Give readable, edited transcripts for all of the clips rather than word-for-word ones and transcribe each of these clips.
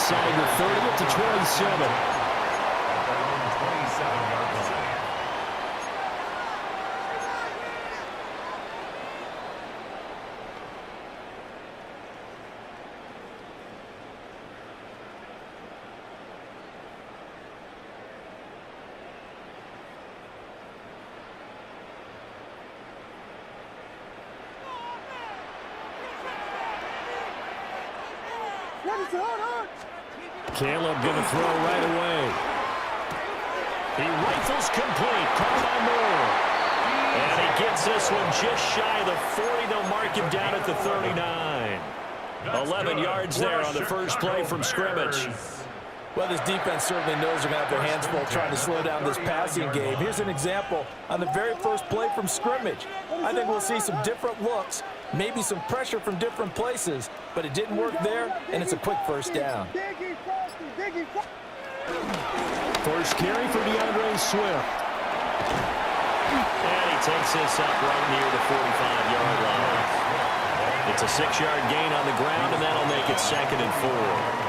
inside the 30 at the 27. Caleb going to throw right away. He rifles complete. Caught by Moore. And he gets this one just shy of the 40. They'll mark him down at the 39. 11 yards there on the first play from scrimmage. Well, this defense certainly knows they're going to have their hands full trying to slow down this passing game. Here's an example on the very first play from scrimmage. I think we'll see some different looks, maybe some pressure from different places, but it didn't work there, and it's a quick first down. First carry for DeAndre Swift. And he takes this up right near the 45-yard line. It's a 6-yard gain on the ground, and that'll make it 2nd and 4.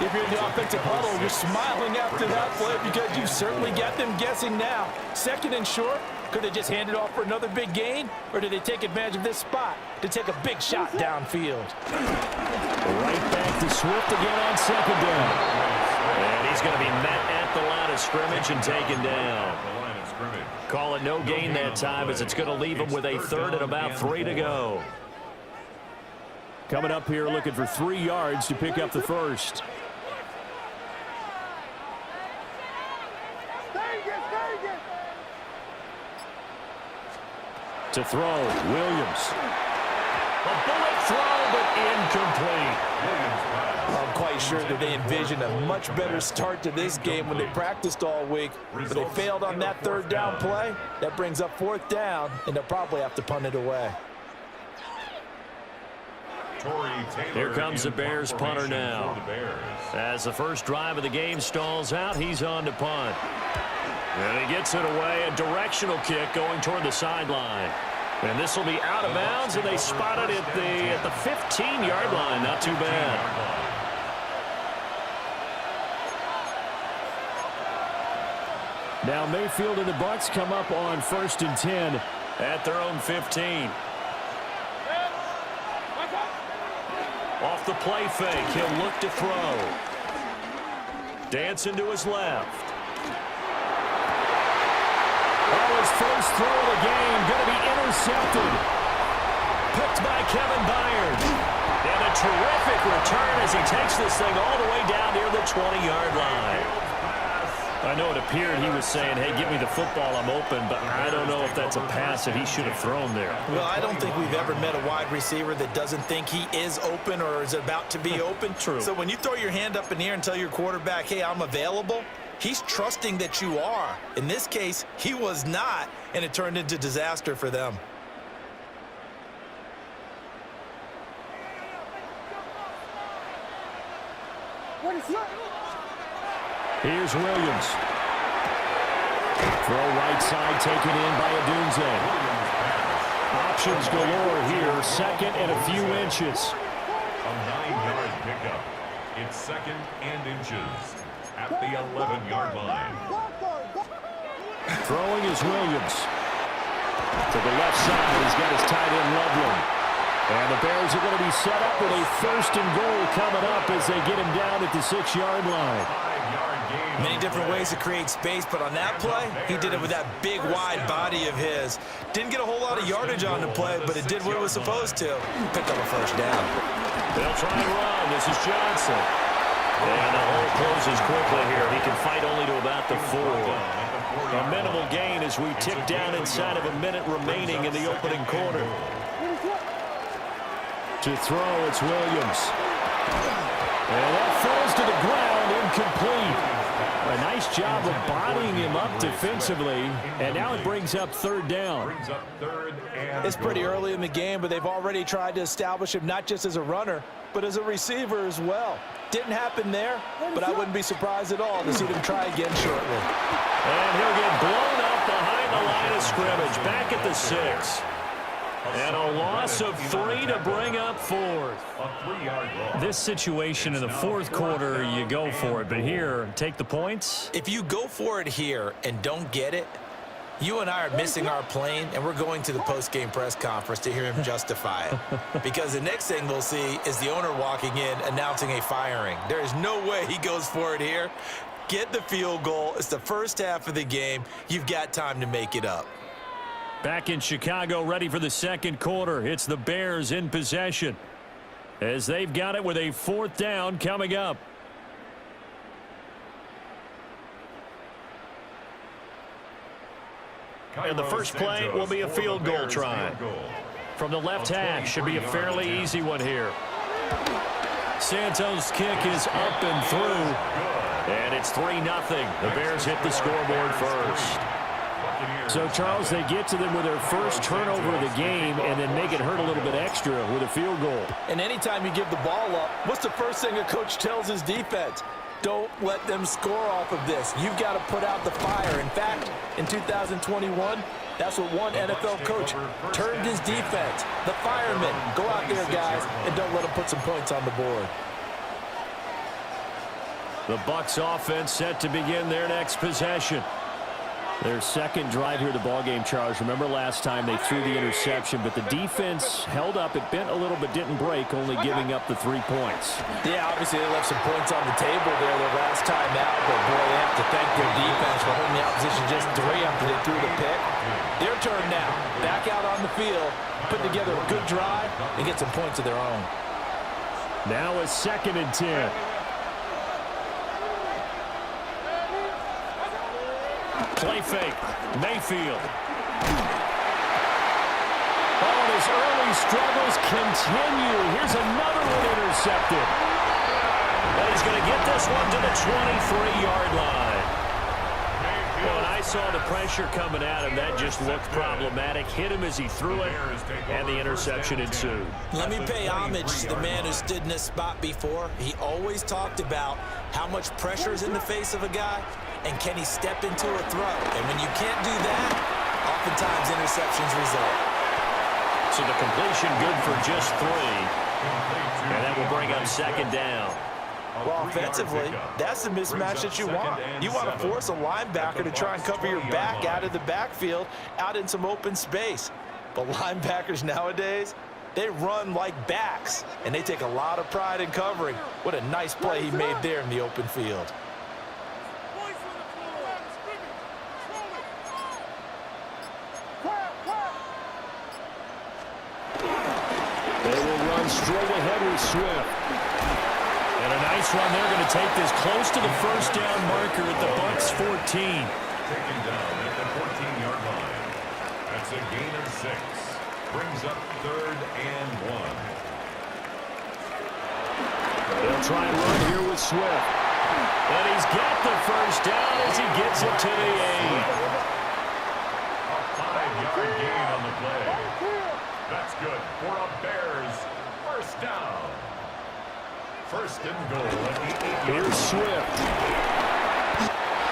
If you're in the offensive huddle, you're smiling after that play because you've certainly got them guessing now. 2nd and short, could they just hand it off for another big gain, or did they take advantage of this spot to take a big shot downfield? Right back to Swift again on 2nd down. And he's going to be met at the line of scrimmage and taken down. Call it no gain that time as it's going to leave him with a 3rd and about 3 to go. Coming up here looking for 3 yards to pick up the first. To throw, Williams. A bullet throw, but incomplete. I'm quite sure that they envisioned a much better start to this game when they practiced all week, but they failed on that 3rd down play. That brings up 4th down, and they'll probably have to punt it away. Here comes the Bears punter now. As the first drive of the game stalls out, he's on to punt. And he gets it away, a directional kick going toward the sideline. And this will be out of bounds, and they spot it at the 15-yard line. Not too bad. Now Mayfield and the Bucs come up on 1st and 10 at their own 15. Off the play fake, he'll look to throw. Dancing to his left. Oh, his first throw of the game going to be intercepted. Picked by Kevin Byard. And a terrific return as he takes this thing all the way down near the 20-yard line. I know it appeared he was saying, hey, give me the football, I'm open, but I don't know if that's a pass that he should have thrown there. Well, I don't think we've ever met a wide receiver that doesn't think he is open or is about to be open. True. So when you throw your hand up in the air and tell your quarterback, hey, I'm available, he's trusting that you are. In this case, he was not, and it turned into disaster for them. Here's Williams. Throw right side taken in by Adunze. Options galore here. 2nd and a few inches. A 9-yard pickup. It's 2nd and inches at the 11-yard line. Throwing is Williams. To the left side, he's got his tight end Loveland. And the Bears are going to be set up with a 1st and goal coming up as they get him down at the 6-yard line. Many different ways to create space, but on that play, he did it with that big, wide body of his. Didn't get a whole lot of yardage on the play, but it did what it was supposed to. Picked up a 1st down. They'll try and run. This is Johnson. And the hole closes quickly here. He can fight only to about the 4. A minimal gain as we tick down inside of a minute remaining in the opening quarter. To throw, it's Williams. And that falls to the ground, incomplete. A nice job of bodying him up defensively, and now it brings up 3rd down. It's pretty early in the game, but they've already tried to establish him not just as a runner, but as a receiver as well. Didn't happen there, but I wouldn't be surprised at all to see them try again shortly. And he'll get blown up behind the line of scrimmage, back at the 6. And a loss of 3 to bring up fourth. A 3-yard loss. This situation in the fourth quarter, you go for it. But here, take the points. If you go for it here and don't get it, you and I are missing our plane, and we're going to the post-game press conference to hear him justify it. Because the next thing we'll see is the owner walking in announcing a firing. There is no way he goes for it here. Get the field goal. It's the first half of the game. You've got time to make it up. Back in Chicago, ready for the second quarter. It's the Bears in possession as they've got it with a fourth down coming up. And the first play will be a field goal try. From the left hash, should be a fairly easy one here. Santos' kick is up and through, and it's 3-0. The Bears hit the scoreboard first. So, Charles, they get to them with their first turnover of the game and then make it hurt a little bit extra with a field goal. And anytime you give the ball up, what's the first thing a coach tells his defense? Don't let them score off of this. You've got to put out the fire. In fact, in 2021, that's what one NFL coach termed his defense. The firemen. Go out there, guys, and don't let them put some points on the board. The Bucs offense set to begin their next possession. Their second drive here of the ballgame, Charles. Remember last time they threw the interception, but the defense held up. It bent a little but didn't break, only giving up the 3 points. Yeah, obviously they left some points on the table there their last time out, but boy, they have to thank their defense for holding the opposition just 3 after they threw the pick. Their turn now. Back out on the field, put together a good drive, and get some points of their own. Now a 2nd and 10. Play fake. Mayfield. Oh, his early struggles continue. Here's another one intercepted. And he's going to get this one to the 23-yard line. Well, and I saw the pressure coming at him. That just looked problematic. Hit him as he threw it, and the interception ensued. Let me pay homage to the man who stood in this spot before. He always talked about how much pressure is in the face of a guy, and can he step into a throw? And when you can't do that, oftentimes interceptions result. So the completion good for just 3. And that will bring up 2nd down. Well, offensively, that's the mismatch that you want. You want to force a linebacker to try and cover your back out of the backfield, out in some open space. But linebackers nowadays, they run like backs, and they take a lot of pride in covering. What a nice play he made there in the open field. They will run straight ahead with Swift. And a nice run. They're going to take this close to the first down marker at the Bucs 14. Taken down at the 14-yard line. That's a gain of 6. Brings up 3rd and 1. They'll try and run here with Swift. And he's got the first down as he gets it to the 8. A 5-yard gain on the play. That's good for a Bears first down. First and goal at the 8-yard line. Here's Swift.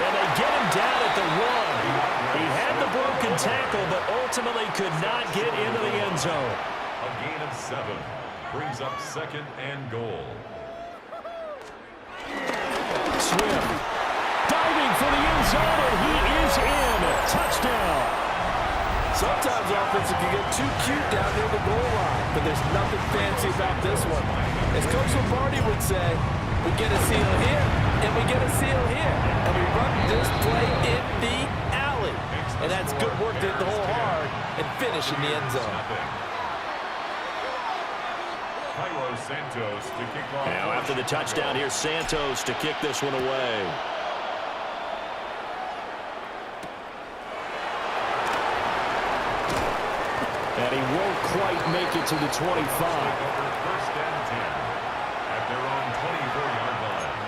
And they get him down at the 1. He had the broken tackle, but ultimately could not get into the end zone. A gain of 7. Brings up 2nd and goal. Swift diving for the end zone, and he is in. Touchdown. Sometimes offense can get too cute down near the goal line, but there's nothing fancy about this one. As Coach Lombardi would say, we get a seal here, and we get a seal here, and we run this play in the alley. And that's good work to hit the hole hard and finish in the end zone. Santos to kick off. Now after the touchdown, here's Santos to kick this one away. And he won't quite make it to the 25. First and 10 at their own 24-yard line.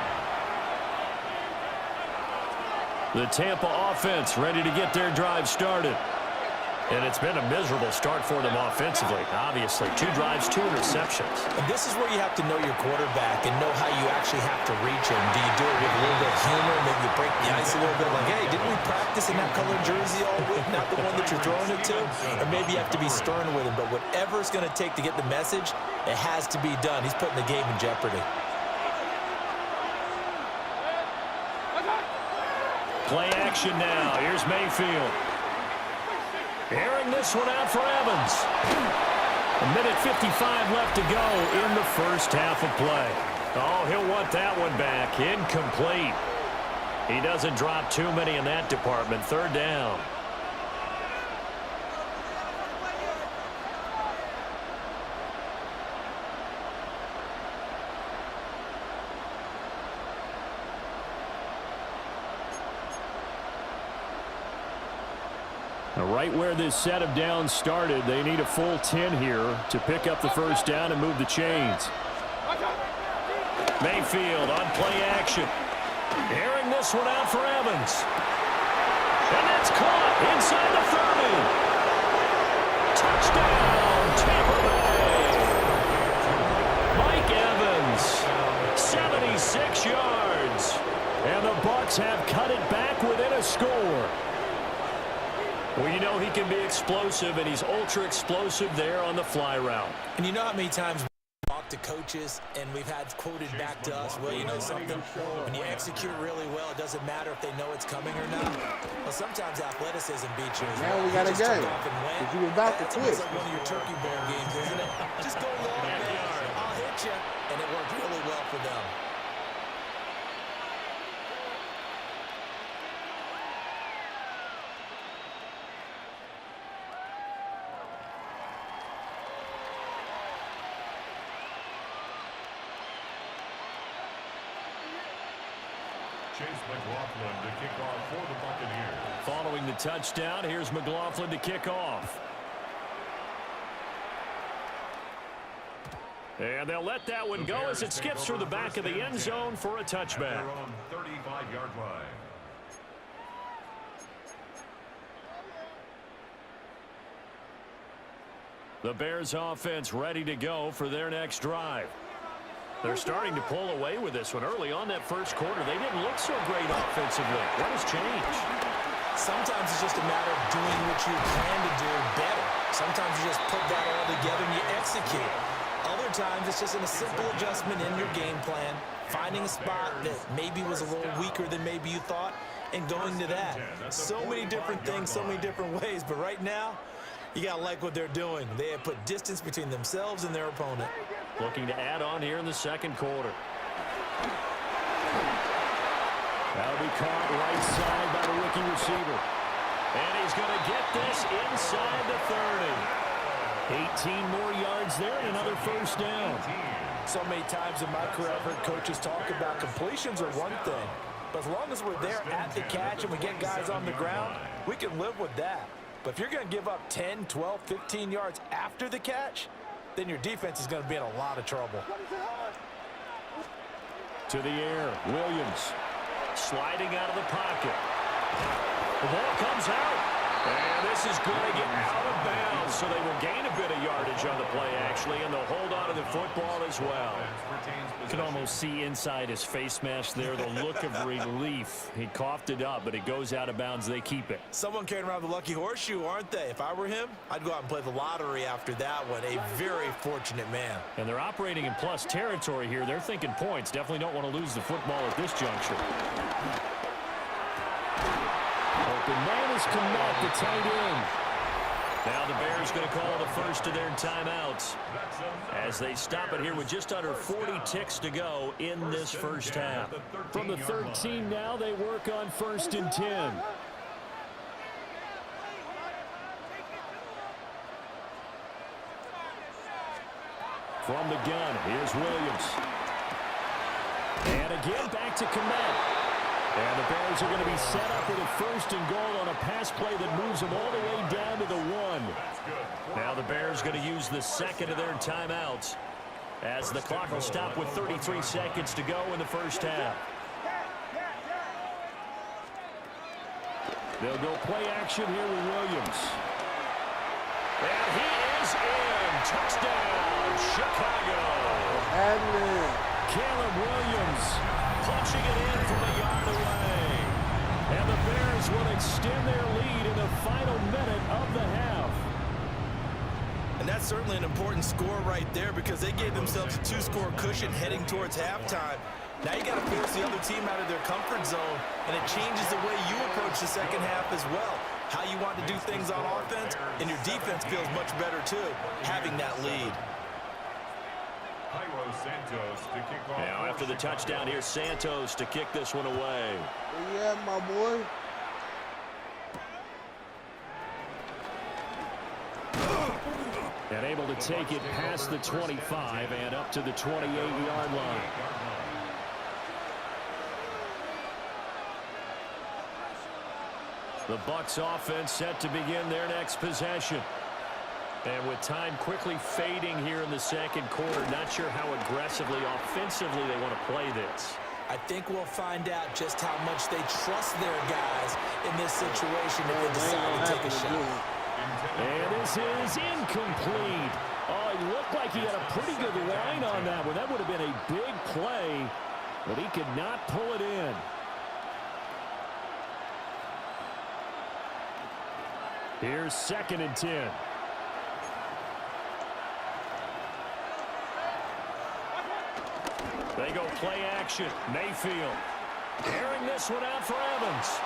The Tampa offense ready to get their drive started. And it's been a miserable start for them offensively. Obviously, 2 drives, 2 interceptions. And this is where you have to know your quarterback and know how you actually have to reach him. Do you do it with a little bit of humor? Maybe you break the ice a little bit like, hey, didn't we practice in that colored jersey all week, not the one that you're throwing it to? Or maybe you have to be stern with him. But whatever it's going to take to get the message, it has to be done. He's putting the game in jeopardy. Play action now. Here's Mayfield. Airing this one out for Evans. 1:55 left to go in the first half of play. Oh, he'll want that one back. Incomplete. He doesn't drop too many in that department. 3rd down. Right where this set of downs started, they need a full 10 here to pick up the first down and move the chains. Mayfield on play action. Airing this one out for Evans. And that's caught inside the 30. Touchdown, Tampa Bay. Mike Evans, 76 yards. And the Bucs have cut it back within a score. Well, you know he can be explosive, and he's ultra-explosive there on the fly route. And you know how many times we talk to coaches, and we've had quoted back to us, well, you know something? When you execute really well, it doesn't matter if they know it's coming or not. Well, sometimes athleticism beats you. Now we got a game. Because you about to quit. It's like one of your turkey bowl games, isn't it? Just go long, man. I'll hit you. And it worked really well for them. Chase McLaughlin to kick off for the Buccaneers. Following the touchdown, here's McLaughlin to kick off. And they'll let that one go as it skips through the back of the end zone for a touchback. At their own 35-yard line. The Bears offense ready to go for their next drive. They're starting to pull away with this one. Early on that first quarter, they didn't look so great offensively. What has changed? Sometimes it's just a matter of doing what you plan to do better. Sometimes you just put that all together and you execute. Other times it's just a simple adjustment in your game plan, finding a spot that maybe was a little weaker than maybe you thought, and going to that. So many different things, so many different ways, but right now, you got to like what they're doing. They have put distance between themselves and their opponent. Looking to add on here in the second quarter. That'll be caught right side by the rookie receiver. And he's going to get this inside the 30. 18 more yards there and another first down. So many times in my career, I've heard coaches talk about completions are one thing. But as long as we're there at the catch and we get guys on the ground, we can live with that. But if you're going to give up 10, 12, 15 yards after the catch, then your defense is going to be in a lot of trouble. To the air, Williams sliding out of the pocket. The ball comes out. And this is going to get out of bounds, so they will gain a bit of yardage on the play, actually, and they'll hold on to the football as well. You can almost see inside his face mask there the look of relief. He coughed it up, but it goes out of bounds. They keep it. Someone carrying around the lucky horseshoe, aren't they? If I were him, I'd go out and play the lottery after that one. A very fortunate man. And they're operating in plus territory here. They're thinking points. Definitely don't want to lose the football at this juncture. Open man is Cant, the tight end. Now the Bears going to call the first of their timeouts as they stop it here with just under 40 ticks to go in this first half. From the 13 now, they work on 1st and 10. From the gun, here's Williams. And again, back to Cant. And the Bears are going to be set up with a 1st and goal on a pass play that moves them all the way down to the 1. Now the Bears going to use the second of their timeouts as the clock will stop with 33 seconds to go in the first half. They'll go play action here with Williams. touchdown, Chicago. Caleb Williams punching it in from a yard away. And the Bears will extend their lead in the final minute of the half. And that's certainly an important score right there because they gave themselves a 2-score cushion heading towards halftime. Now you got to force the other team out of their comfort zone, and it changes the way you approach the second half as well. How you want to do things on offense, and your defense feels much better too, having that lead. Now after the touchdown, here's Santos to kick this one away. Yeah, my boy. And able to take it past the 25 and up to the 28-yard line. The Bucs offense set to begin their next possession. And with time quickly fading here in the second quarter, not sure how aggressively, offensively they want to play this. I think we'll find out just how much they trust their guys in this situation if they decide to take a shot. And this is incomplete. Oh, it looked like he had a pretty good line on that one. That would have been a big play, but he could not pull it in. Here's 2nd and 10. They go play action. Mayfield airing this one out for Evans.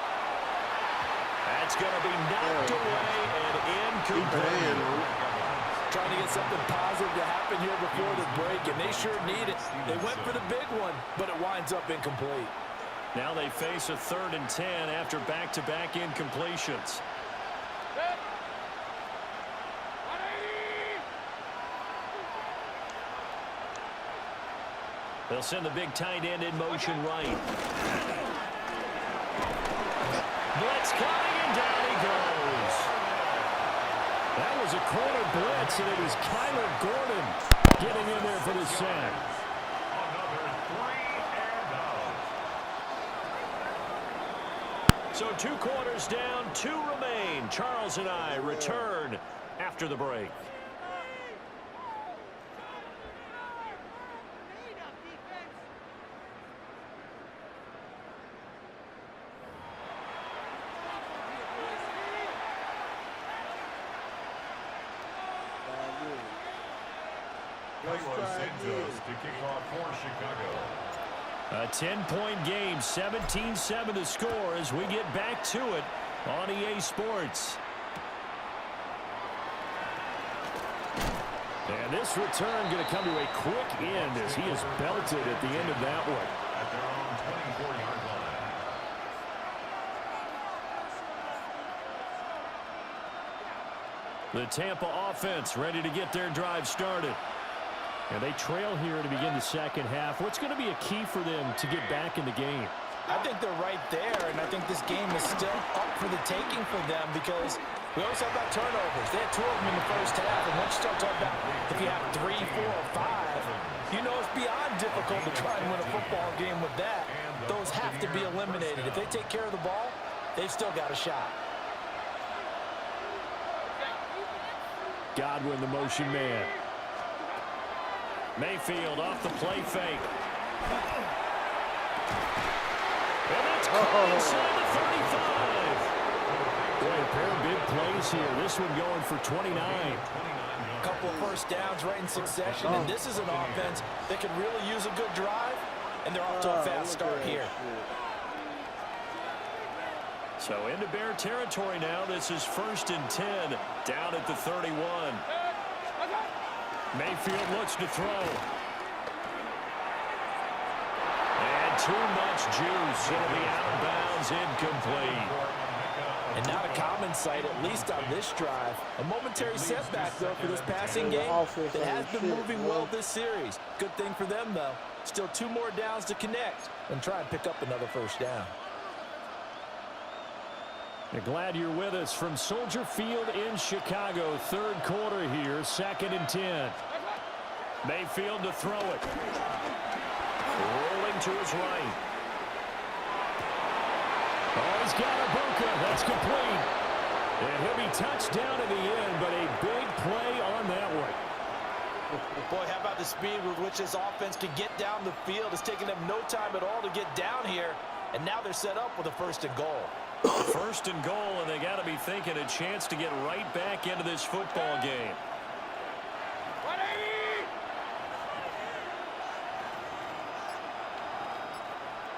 That's going to be knocked away and incomplete. Trying to get something positive to happen here before the break, and they sure need it. They went for the big one, but it winds up incomplete. Now they face a 3rd and 10 after back-to-back incompletions. They'll send the big tight end in motion right. Blitz coming, and down he goes. That was a corner blitz, and it was Kyler Gordon getting in there for the sack. So 2 quarters down, 2 remain. Charles and I return after the break. To kick off for Chicago. A 10-point game, 17-7 the score as we get back to it on EA Sports. And this return going to come to a quick end as he is belted at the end of that one. At their own 24-yard line. The Tampa offense ready to get their drive started. And they trail here to begin the second half. What's going to be a key for them to get back in the game? I think they're right there, and I think this game is still up for the taking for them because we always talk about turnovers. They had 2 of them in the first half, and once you start talking about if you have 3, 4, or 5, you know it's beyond difficult to try and win a football game with that. Those have to be eliminated. If they take care of the ball, they've still got a shot. Godwin, the motion man. Mayfield off the play fake. And that's caught inside the 35. Boy, a pair of big plays here. This one going for 29. A couple of first downs right in succession, and this is an offense that could really use a good drive, and they're off to a fast start here. So into Bear territory now. This is 1st and 10 down at the 31. Mayfield looks to throw. And too much juice. It'll be out of bounds, incomplete. And not a common sight, at least on this drive. A momentary setback, though, for this passing game that has been moving well this series. Good thing for them, though. Still 2 more downs to connect and try and pick up another first down. You're glad you're with us from Soldier Field in Chicago. 3rd quarter here, 2nd and 10. Mayfield to throw it. Rolling to his right. Oh, he's got Ibuka. That's complete. And he'll be touched down in the end, but a big play on that one. about the speed with which this offense can get down the field. It's taking them no time at all to get down here, and now they're set up with a 1st and goal. 1st and goal, and they got to be thinking a chance to get right back into this football game.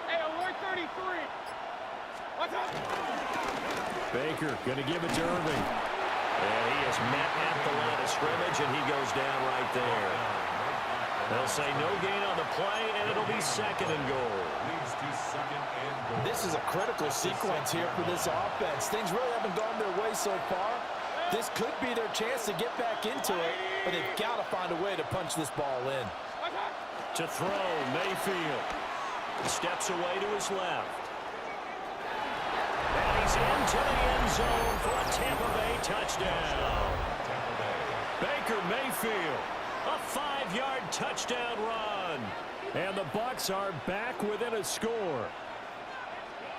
Hey, alert 33. What's up? Baker going to give it to Irving. And he is met at the line of scrimmage, and he goes down right there. They'll say no gain on the play, and it'll be 2nd and goal. Leads to 2nd and goal. This is a critical sequence here for this offense. Things really haven't gone their way so far. This could be their chance to get back into it, but they've got to find a way to punch this ball in. To throw, Mayfield. Steps away to his left. And he's into the end zone for a Tampa Bay touchdown. Baker Mayfield, a 5-yard touchdown run. And the Bucs are back within a score.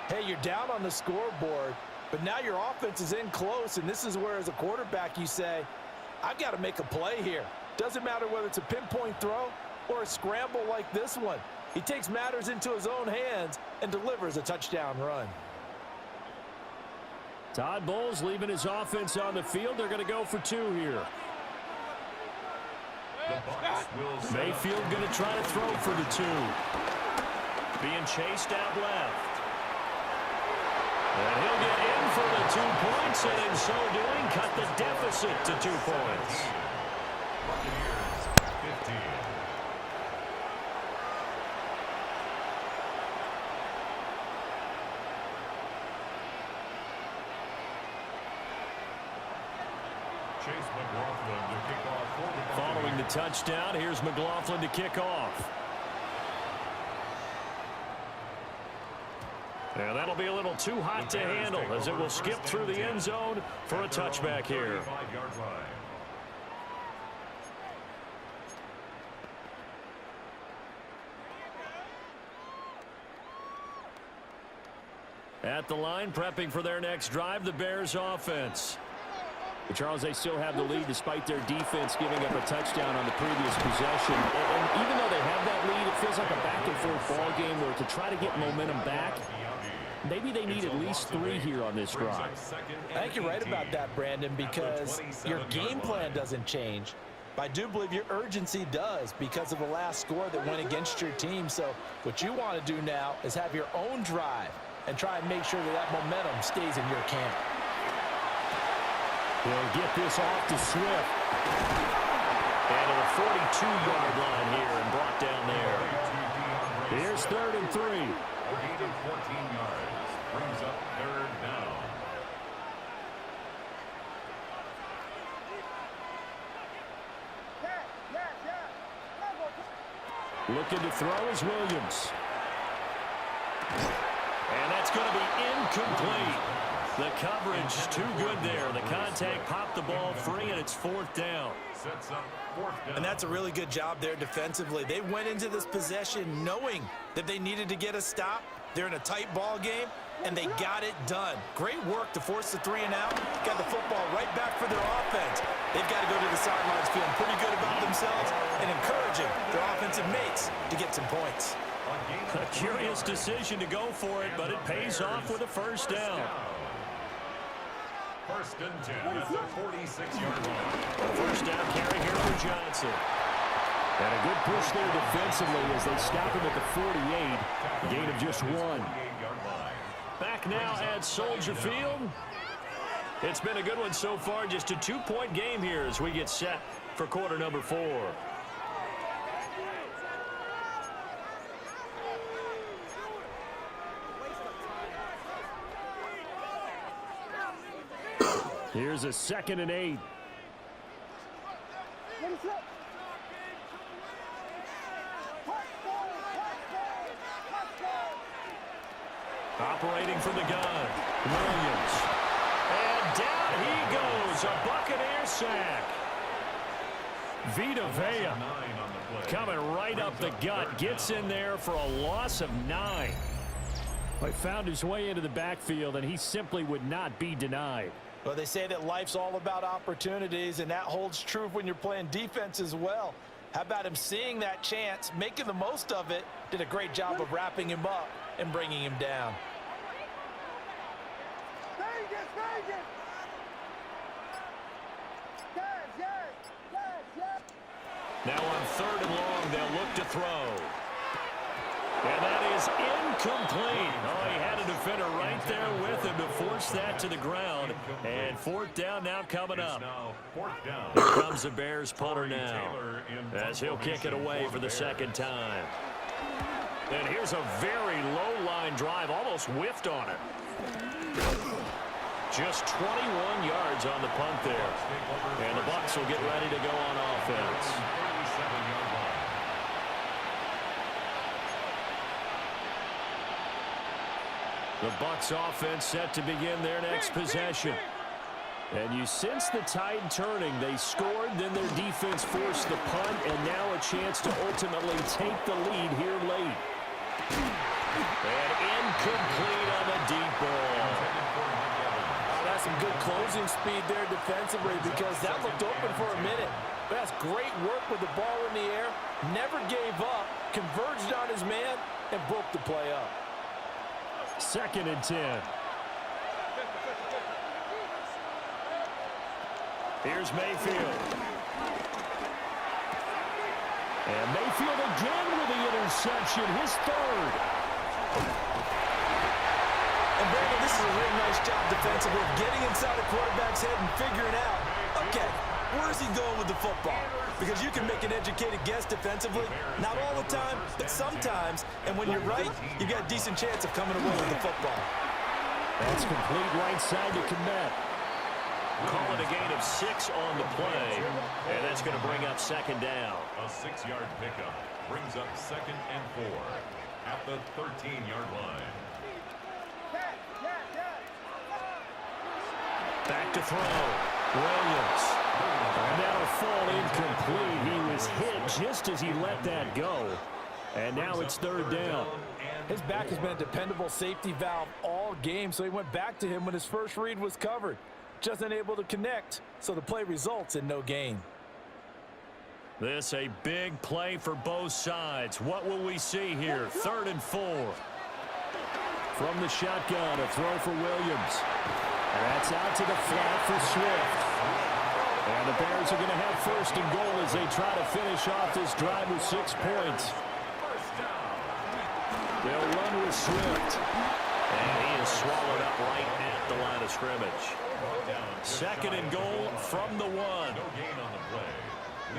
Hey, you're down on the scoreboard, but now your offense is in close, and this is where, as a quarterback, you say, I've got to make a play here. Doesn't matter whether it's a pinpoint throw or a scramble like this one. He takes matters into his own hands and delivers a touchdown run. Todd Bowles leaving his offense on the field. They're going to go for 2 here. Mayfield going to try to throw for the 2. Being chased out left. And he'll get in for the 2 points, and in so doing, cut the deficit to 2 points. Buccaneers 15. Chase McLaughlin to kick off for the Following the touchdown, here's McLaughlin to kick off. And that'll be a little too hot to handle as it will skip through the end zone for a touchback here. 35-yard line. At the line, prepping for their next drive, the Bears offense. But Charles, they still have the lead despite their defense giving up a touchdown on the previous possession. And even though they have that lead, it feels like a back-and-forth ball game where to try to get momentum back, maybe they need at least 3 here on this drive. I think you're right about that, Brandon, because your game plan doesn't change. But I do believe your urgency does because of the last score that went against your team. So what you want to do now is have your own drive and try and make sure that that momentum stays in your camp. He'll get this off to Swift. And to the 42-yard line here and brought down there. Here's 3rd and 3. A gain of 14 yards. Brings up 3rd down. Looking to throw is Williams. And that's going to be incomplete. The coverage too good there. The contact popped the ball free, and it's 4th down. Sets up 4th down. And that's a really good job there defensively. They went into this possession knowing that they needed to get a stop. They're in a tight ball game, and they got it done. Great work to force the 3 and out. Got the football right back for their offense. They've got to go to the sidelines feeling pretty good about themselves and encouraging their offensive mates to get some points. A curious decision to go for it, but it pays off with a 1st down. 1st and 10 at the 46-yard line. A 1st down carry here for Johnson. And a good push there defensively as they stop him at the 48. Gain of just 1. 48-yard line. Back now at Soldier Field. It's been a good one so far. Just a 2-point game here as we get set for quarter number 4. Here's a 2nd and 8. Operating from the gun, Williams. And down he goes, a Buccaneer sack. Vita Vea coming right up the gut, gets in there for a loss of 9. He found his way into the backfield, and he simply would not be denied. Well, they say that life's all about opportunities, and that holds true when you're playing defense as well. How about him seeing that chance, making the most of it, did a great job of wrapping him up and bringing him down. Now on 3rd and long, they'll look to throw. And that is incomplete. Oh, he had a defender right there with him to force that to the ground. And 4th down now coming up. Here comes the Bears punter now, as he'll kick it away for the 2nd time. And here's a very low line drive, almost whiffed on it. Just 21 yards on the punt there. And the Bucs will get ready to go on offense. The Bucs offense set to begin their next possession. And you sense the tide turning. They scored, then their defense forced the punt, and now a chance to ultimately take the lead here late. And incomplete on the deep ball. Oh, that's some good closing speed there defensively, because that looked open for a minute. That's great work with the ball in the air. Never gave up, converged on his man, and broke the play up. 2nd and 10. Here's Mayfield. And Mayfield again with the interception, his 3rd. And Brandon, this is a really nice job defensively of getting inside the quarterback's head and figuring out, okay, where is he going with the football? Because you can make an educated guess defensively, not all the time, but sometimes. And when you're right, you've got a decent chance of coming away with the football. That's complete right side to Cant. Call it a gain of 6 on the play, and that's going to bring up 2nd down. A 6-yard pickup brings up 2nd and 4 at the 13-yard line. Back to throw. Williams. And that'll fall incomplete. He was hit just as he let that go. And now it's 3rd down. His back has been a dependable safety valve all game, so he went back to him when his first read was covered. Just unable to connect, so the play results in no gain. This a big play for both sides. What will we see here? 3rd and 4. From the shotgun, a throw for Williams. And that's out to the flat for Swift. And the Bears are going to have 1st and goal as they try to finish off this drive with 6 points. They'll run with Swift. And he is swallowed up right at the line of scrimmage. 2nd and goal from the 1. No gain on the play.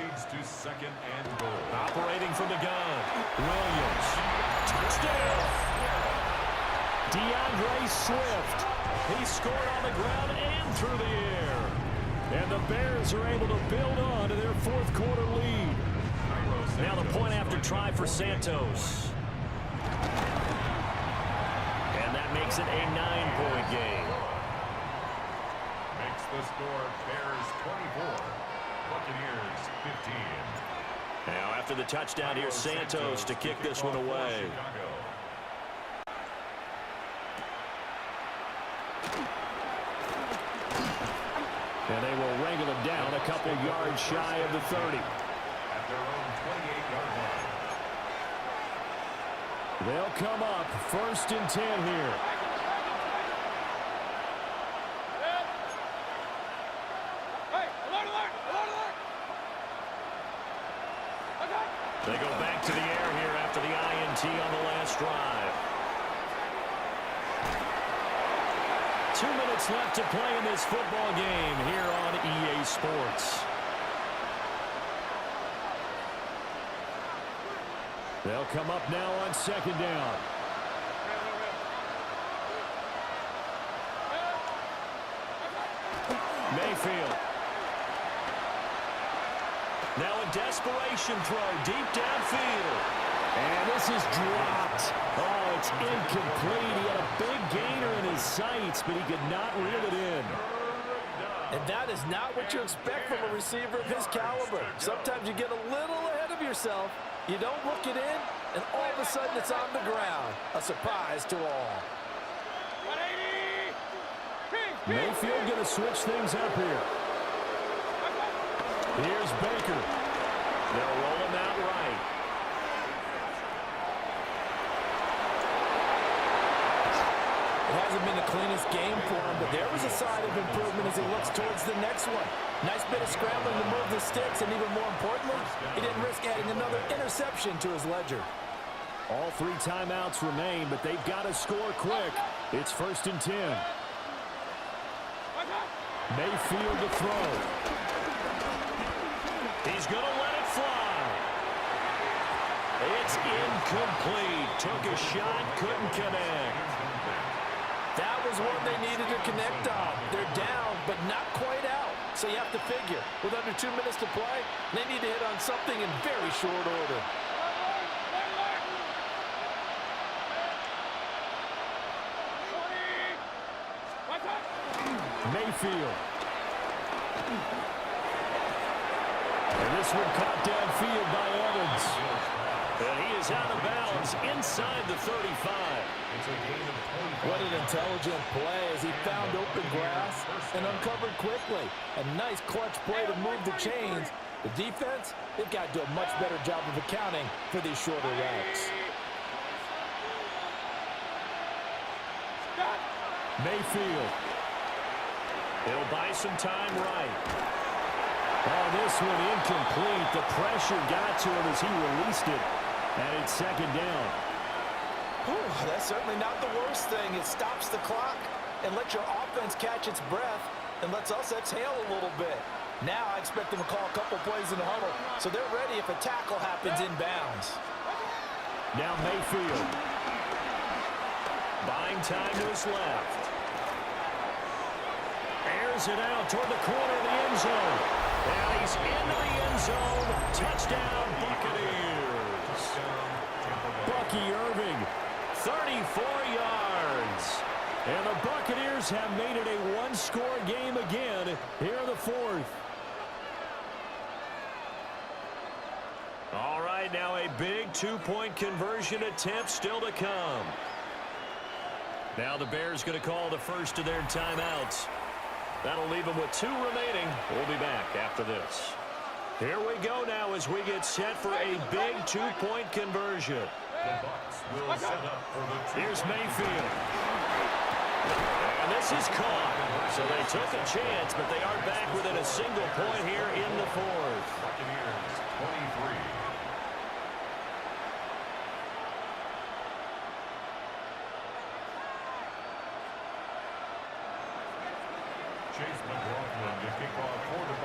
Leads to 2nd and goal. Operating from the gun. Williams. Touchdown. DeAndre Swift. He scored on the ground and through the air. And the Bears are able to build on to their 4th quarter lead. Now the point after try for Santos. And that makes it a 9-point game. Makes the score Bears 24, Buccaneers 15. Now after the touchdown, here's Santos to kick this one away. And they will wrangle him down a couple yards shy of the 30. At their own 28-yard line. They'll come up 1st and 10 here. They go back to the air here after the INT on the last drive. 2 minutes left to play in this football game here on EA Sports. They'll come up now on 2nd down. Mayfield. Now a desperation throw deep downfield. And this is dropped. Oh, it's incomplete. He had a big gainer in his sights, but he could not reel it in. And that is not what you expect from a receiver of his caliber. Sometimes you get a little ahead of yourself. You don't look it in, and all of a sudden it's on the ground. A surprise to all. Mayfield going to switch things up here. Here's Baker. They'll roll him out right. It hasn't been the cleanest game for him, but there was a sign of improvement as he looks towards the next one. Nice bit of scrambling to move the sticks, and even more importantly, he didn't risk adding another interception to his ledger. All 3 timeouts remain, but they've got to score quick. It's 1st and 10. Mayfield to throw. He's going to let it fly. It's incomplete. Took a shot, couldn't connect. That was one they needed to connect on. They're down, but not quite out. So you have to figure, with under 2 minutes to play, they need to hit on something in very short order. Mayfield. And this one caught downfield by Evans. And he is out of bounds inside the 35. What an intelligent play as he found open grass and uncovered quickly. A nice clutch play to move the chains. The defense, they've got to do a much better job of accounting for these shorter routes. Mayfield. He'll buy some time right. Oh, this one incomplete. The pressure got to him as he released it. And it's 2nd down. Whew, that's certainly not the worst thing. It stops the clock and lets your offense catch its breath and lets us exhale a little bit. Now I expect them to call a couple plays in the huddle so they're ready if a tackle happens inbounds. Now Mayfield. Buying time to his left. Airs it out toward the corner of the end zone. And he's into the end zone. Touchdown, Buccaneers. Bucky Irving, 34 yards. And the Buccaneers have made it a 1-score game again here in the 4th. All right, now a big 2-point conversion attempt still to come. Now the Bears going to call the first of their timeouts. That'll leave them with 2 remaining. We'll be back after this. Here we go now as we get set for a big 2-point conversion. Here's Mayfield. And this is caught. So they took a chance, but they are back within a single point here in the 4th. Buccaneers 23.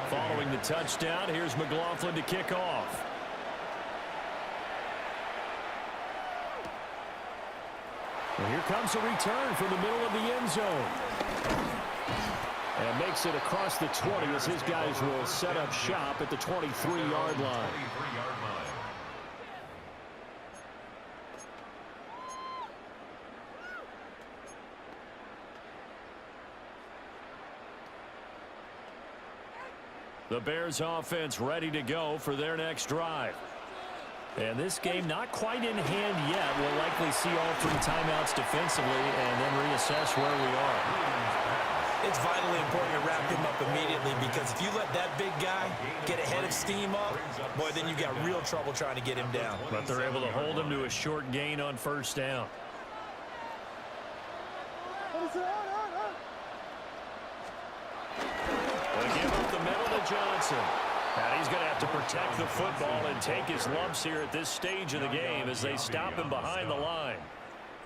Following the touchdown, here's McLaughlin to kick off. Well, here comes a return from the middle of the end zone. And makes it across the 20 as his guys will set up shop at the 23-yard line. The Bears offense ready to go for their next drive. And this game not quite in hand yet. We'll likely see all 3 timeouts defensively and then reassess where we are. It's vitally important to wrap him up immediately because if you let that big guy get ahead of steam up, boy, then you got real trouble trying to get him down. But they're able to hold him to a short gain on 1st down. They give up the middle to Johnson. And he's going to have to protect the football and take his lumps here at this stage of the game as they stop him behind the line.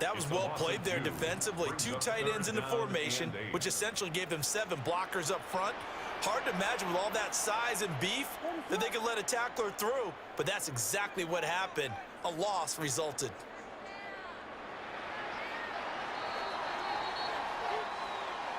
That was well played there defensively. 2 tight ends in the formation, which essentially gave them 7 blockers up front. Hard to imagine with all that size and beef that they could let a tackler through, but that's exactly what happened. A loss resulted.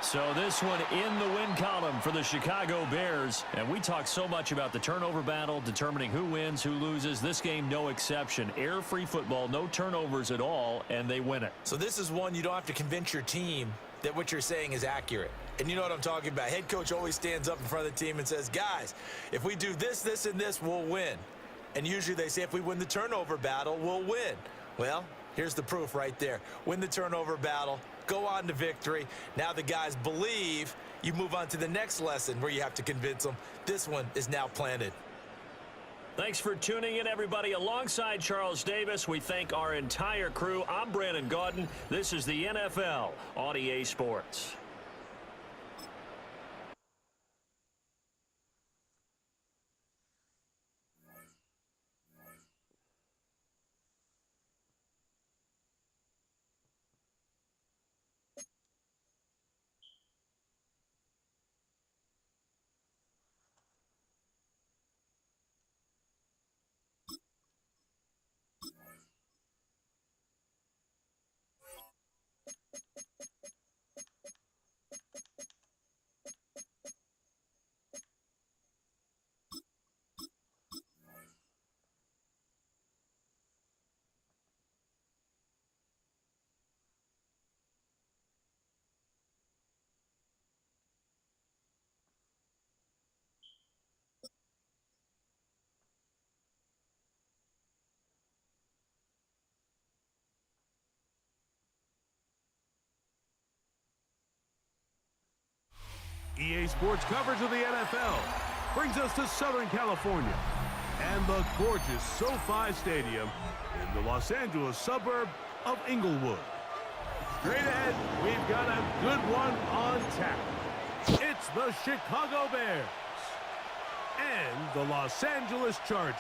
So this one in the win column for the Chicago Bears. And we talk so much about the turnover battle, determining who wins, who loses. This game, no exception. Air-free football, no turnovers at all, and they win it. So this is one you don't have to convince your team that what you're saying is accurate. And you know what I'm talking about. Head coach always stands up in front of the team and says, guys, if we do this, this, and this, we'll win. And usually they say if we win the turnover battle, we'll win. Well, here's the proof right there. Win the turnover battle. Go on to victory. Now the guys believe. You move on to the next lesson where you have to convince them. This one is now planted. Thanks for tuning in, everybody. Alongside Charles Davis, we thank our entire crew. I'm Brandon Gaudin. This is the NFL on EA Sports. EA Sports coverage of the NFL brings us to Southern California and the gorgeous SoFi Stadium in the Los Angeles suburb of Inglewood. Straight ahead, we've got a good one on tap. It's the Chicago Bears and the Los Angeles Chargers.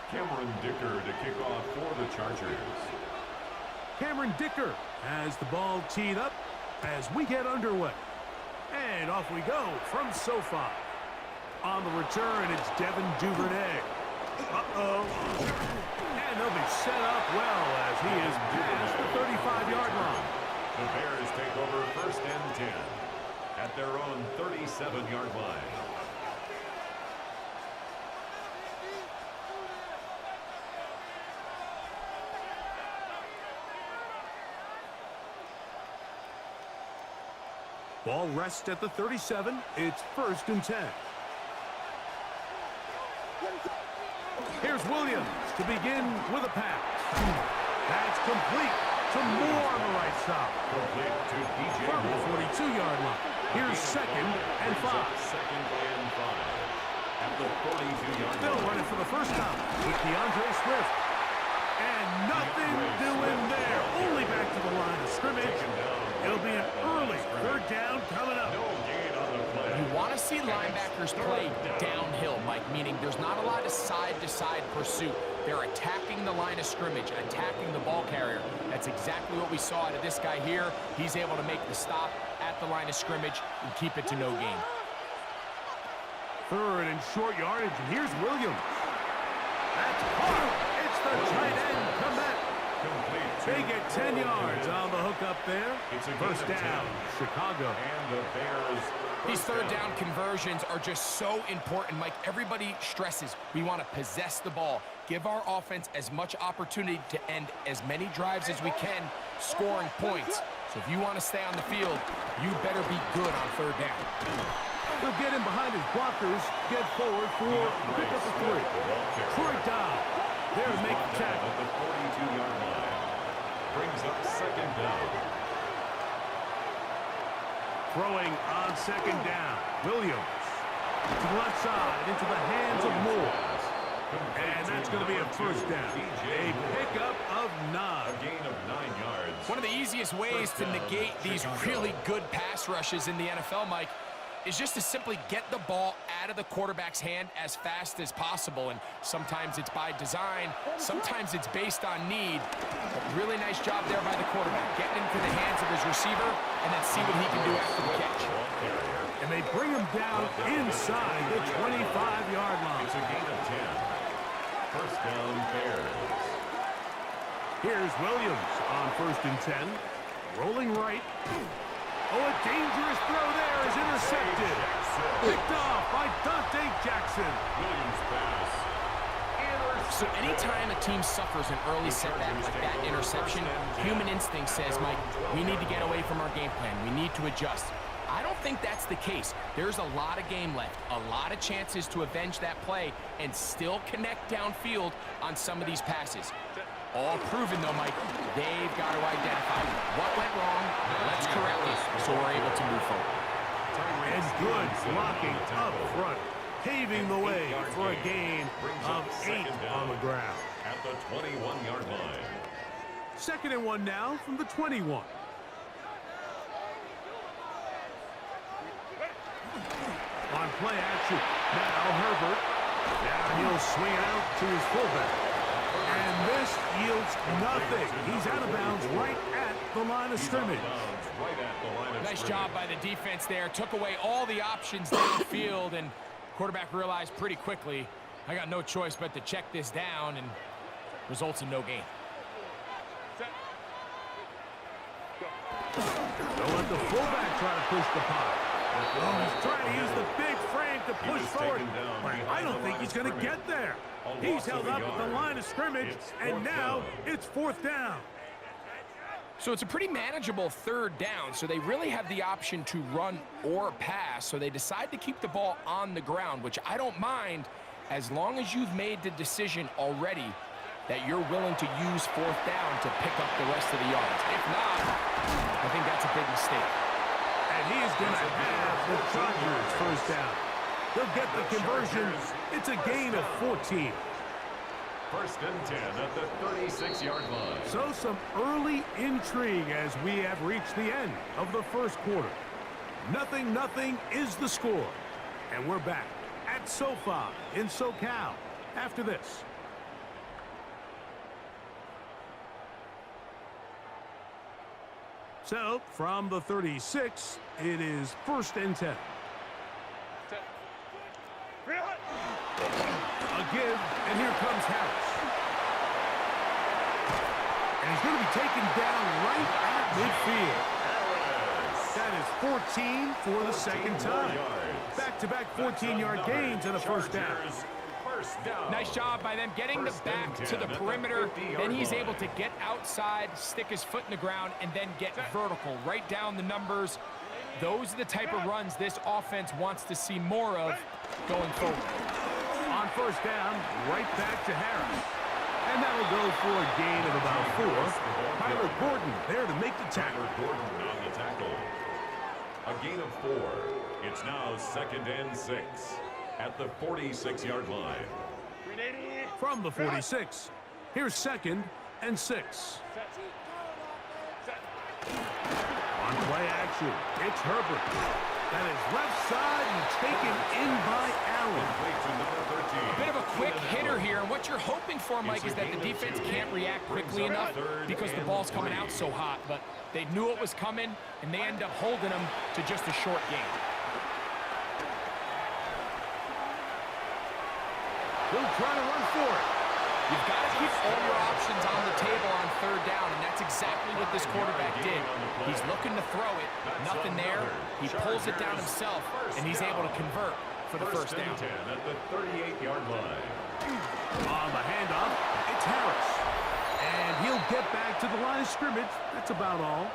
Cameron Dicker to kick off for the Chargers. Cameron Dicker has the ball teed up as we get underway. And off we go from SoFi. On the return, it's Devin Duvernay. Uh-oh. And they'll be set up well as he is past the 35-yard line. The Bears take over 1st and 10 at their own 37-yard line. Ball rests at the 37. It's 1st and 10. Here's Williams to begin with a pass. That's complete to Moore on the right side. Complete to DJ From the Moore. 42-yard line. Here's 2nd and 5. 2nd and 5 at the 42-yard They'll line. run it for the first time with DeAndre Swift. And nothing doing there. Only back to the line of scrimmage. It'll be an early 3rd down coming up. No gain on the play. You want to see linebackers play downhill, Mike, meaning there's not a lot of side-to-side pursuit. They're attacking the line of scrimmage, attacking the ball carrier. That's exactly what we saw out of this guy here. He's able to make the stop at the line of scrimmage and keep it to no gain. 3rd and short yardage, and here's Williams. That's caught. It's the tight end comeback. They get 10 yards on the hook up there. It's a 1st gain of down, 10. Chicago. And the Bears. These 3rd down conversions are just so important, Mike. Everybody stresses we want to possess the ball, give our offense as much opportunity to end as many drives as we can, scoring points. So if you want to stay on the field, you better be good on 3rd down. He'll get in behind his blockers, get forward for pick up a 3. Troy Dodd there to make the tackle. At the 42-yard line. Brings up 2nd down. Throwing on 2nd down. Williams to the left side into the hands of Moore. And that's going to be a 1st down. A pickup of 9. A gain of 9 yards. One of the easiest ways to negate these really good pass rushes in the NFL, Mike, is just to simply get the ball out of the quarterback's hand as fast as possible. And sometimes it's by design, sometimes it's based on need. But really nice job there by the quarterback, getting into the hands of his receiver and then see what he can do after the catch. And they bring him down inside the 25-yard line. It's a gain of 10. 1st down, Bears. Here's Williams on 1st and 10. Rolling right. Oh, a dangerous throw there is intercepted. Picked off by Dante Jackson. Williams pass. So anytime a team suffers an early setback like that interception, human instinct says, Mike, we need to get away from our game plan. We need to adjust. I don't don't think that's the case. There's a lot of game left, a lot of chances to avenge that play and still connect downfield on some of these passes. All proven, though, Mike. They've got to identify what went wrong, let's correct it, so we're able to move forward. And good blocking up front, paving the way for a gain of 8 on the ground. At the 21-yard line. 2nd and 1 now from the 21. On play action, now Herbert. Now he'll swing out to his fullback. And this yields nothing. He's out of bounds right at the line of scrimmage. Nice job by the defense there. Took away all the options downfield, and quarterback realized pretty quickly, I got no choice but to check this down, and results in no gain. Don't let the fullback try to push the pot. Oh, he's trying to use the big frame to push forward. But I don't think he's going to get there. He's held up at the line of scrimmage, and now it's 4th down. So it's a pretty manageable 3rd down, so they really have the option to run or pass, so they decide to keep the ball on the ground, which I don't mind as long as you've made the decision already that you're willing to use 4th down to pick up the rest of the yards. If not, I think that's a big mistake. And he's going to have the Chargers 1st down. They'll get the conversion. It's a gain of 14. 1st and 10 at the 36-yard line. So some early intrigue as we have reached the end of the 1st quarter. 0-0 is the score. And we're back at SoFi in SoCal after this. So, from the 36, it is 1st and 10. A give, and here comes Harris. And he's going to be taken down right at midfield. That is 14 for the 2nd time. Back-to-back 14-yard gains and a 1st down. Nice job by them getting the back to the perimeter. Then he's able to get outside, stick his foot in the ground, and then get vertical. Right down the numbers. Those are the type of runs this offense wants to see more of going forward. On 1st down, right back to Harris. And that'll go for a gain of about 4. Tyler Gordon there to make the tackle. Gordon on the tackle. A gain of 4. It's now 2nd and 6 at the 46-yard line. From the 46, here's 2nd and 6. On play action, it's Herbert. That is left side and taken in by Allen. A bit of a quick hitter here, and what you're hoping for, Mike, is that the defense can't react quickly enough because the ball's coming out so hot, but they knew it was coming, and they end up holding them to just a short gain. He'll try to run for it. You've got to keep all your options on the table on 3rd down, and that's exactly what this quarterback did. He's looking to throw it, nothing there. He pulls it down himself, and he's able to convert for the 1st down. 10 at the 38-yard line. On the handoff, it's Harris. And he'll get back to the line of scrimmage. That's about all.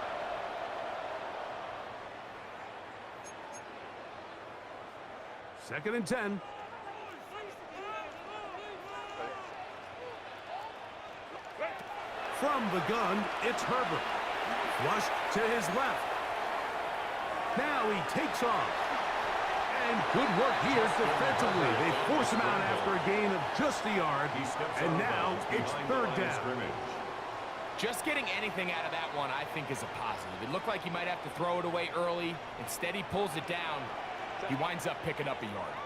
Second and 10. From the gun, it's Herbert. Flushed to his left. Now he takes off. And good work here defensively. They force him out after a gain of just a yard. And now it's 3rd down. Just getting anything out of that one, I think, is a positive. It looked like he might have to throw it away early. Instead, he pulls it down. He winds up picking up a yard.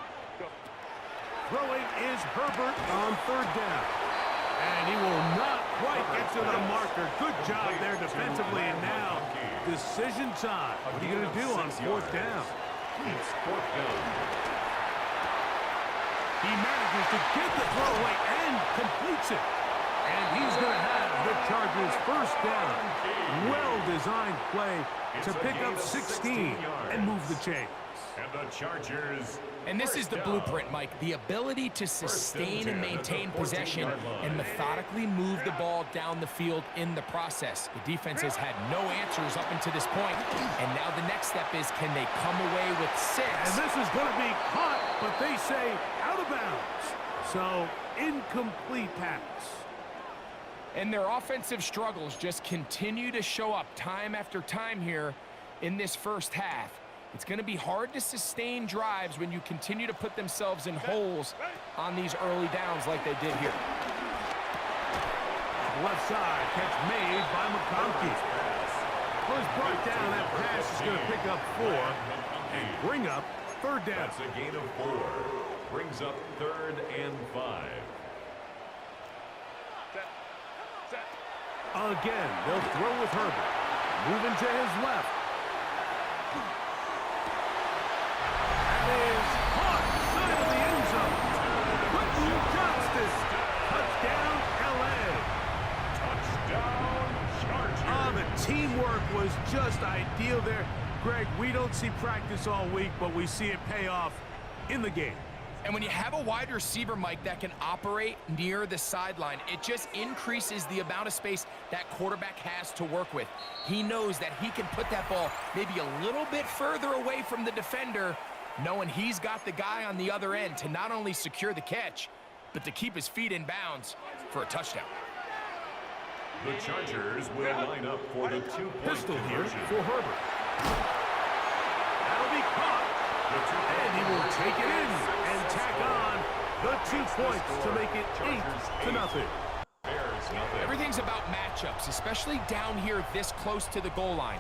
Throwing is Herbert on 3rd down. And he will not quite get to the marker. Good job there defensively. And now, decision time. What are you going to do on 4th down? It's 4th down. He manages to get the throw away and completes it. And he's going to have the Chargers 1st down. Well-designed play to pick up 16 and move the chains. And the Chargers. And this is the blueprint, Mike. The ability to sustain and maintain possession and methodically move the ball down the field in the process. The defense has had no answers up until this point, and now the next step is, can they come away with 6? And this is going to be caught, but they say out of bounds. So, incomplete pass. And their offensive struggles just continue to show up time after time here in this first half. It's going to be hard to sustain drives when you continue to put themselves in holes on these early downs like they did here. Left side, catch made by McConkey. Well, it's brought down. That pass is going to pick up 4 and bring up third down. That's a gain of 4. Brings up 3rd and 5. Again, they'll throw with Herbert. Moving to his left. That is caught side of the end zone. Quentin Johnston. Touchdown, LA. Touchdown, Chargers. The teamwork was just ideal there. Greg, we don't see practice all week, but we see it pay off in the game. And when you have a wide receiver, Mike, that can operate near the sideline, it just increases the amount of space that quarterback has to work with. He knows that he can put that ball maybe a little bit further away from the defender, knowing he's got the guy on the other end to not only secure the catch, but to keep his feet in bounds for a touchdown. The Chargers will line up for the 2-point Pistol here conversion. for Herbert. That'll be caught. And he will take it in and tack on the 2 points to make it 8-0. Everything's about matchups, especially down here this close to the goal line.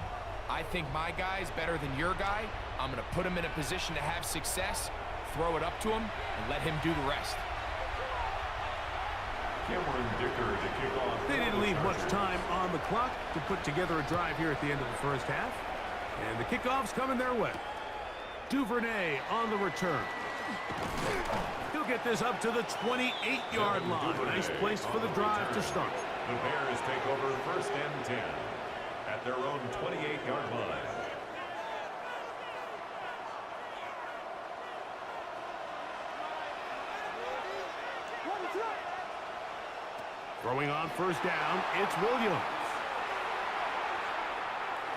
I think my guy's better than your guy. I'm going to put him in a position to have success, throw it up to him, and let him do the rest. Cameron Dicker to kick off. They didn't leave much time on the clock to put together a drive here at the end of the first half. And the kickoff's coming their way. Duvernay on the return. He'll get this up to the 28-yard line. Nice place for the drive to start. The Bears take over 1st and 10 at their own 28-yard line. Throwing on 1st down, it's Williams.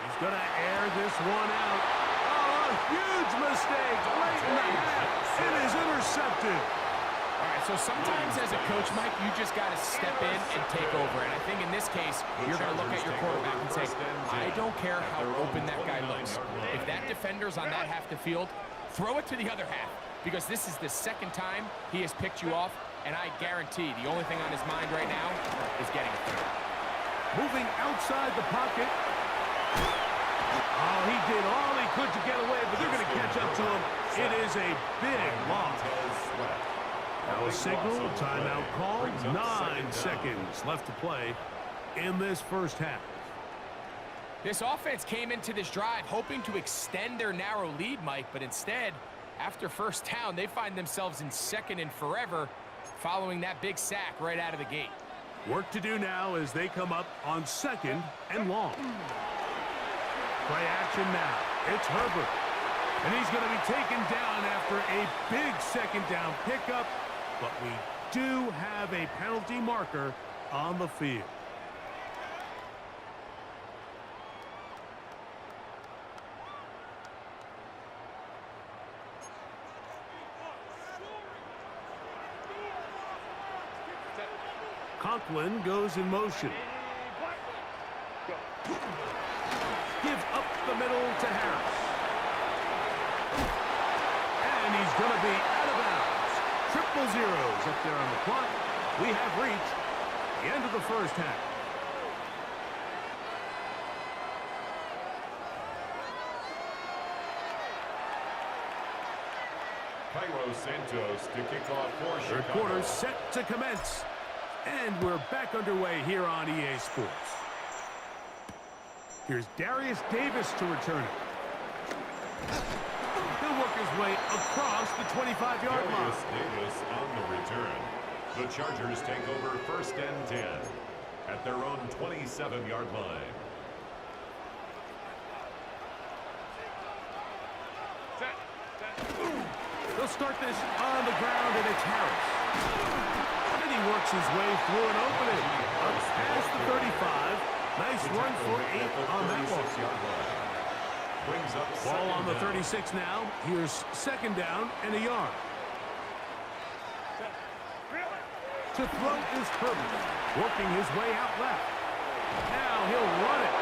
He's going to air this one out. Oh, a huge mistake late in the half. It is intercepted. All right, so sometimes as a coach, Mike, you just got to step in and take over. And I think in this case, you're going to look at your quarterback and say, I don't care how open that guy looks. If that defender's on that half the field, throw it to the other half. Because this is the second time he has picked you off. And I guarantee the only thing on his mind right now is getting a third. Moving outside the pocket. Oh, he did all he could to get away, but they're going to catch up to him. It is a big loss. Now a signal, timeout call. 9 seconds left to play in this first half. This offense came into this drive hoping to extend their narrow lead, Mike, but instead, after 1st down, they find themselves in 2nd and forever, following that big sack right out of the gate. Work to do now as they come up on 2nd and long. Play action now. It's Herbert. And he's going to be taken down after a big 2nd down pickup. But we do have a penalty marker on the field. Conklin goes in motion. Gives up the middle to Harris. And he's going to be out of bounds. 0-0s up there on the clock. We have reached the end of the first half. Cairo Santos to kick off for Third Chicago. quarter set to commence. And we're back underway here on EA Sports. Here's Darius Davis to return it. He'll work his way across the 25-yard line. Darius Davis on the return. The Chargers take over 1st and 10 at their own 27-yard line. They'll start this on the ground, and it's Harris. And he works his way through an opening. Up past the 35. Nice run for 8 on that one. Ball on the 36 now. Here's second down and a yard. To throw is Herbert, working his way out left. Now he'll run it.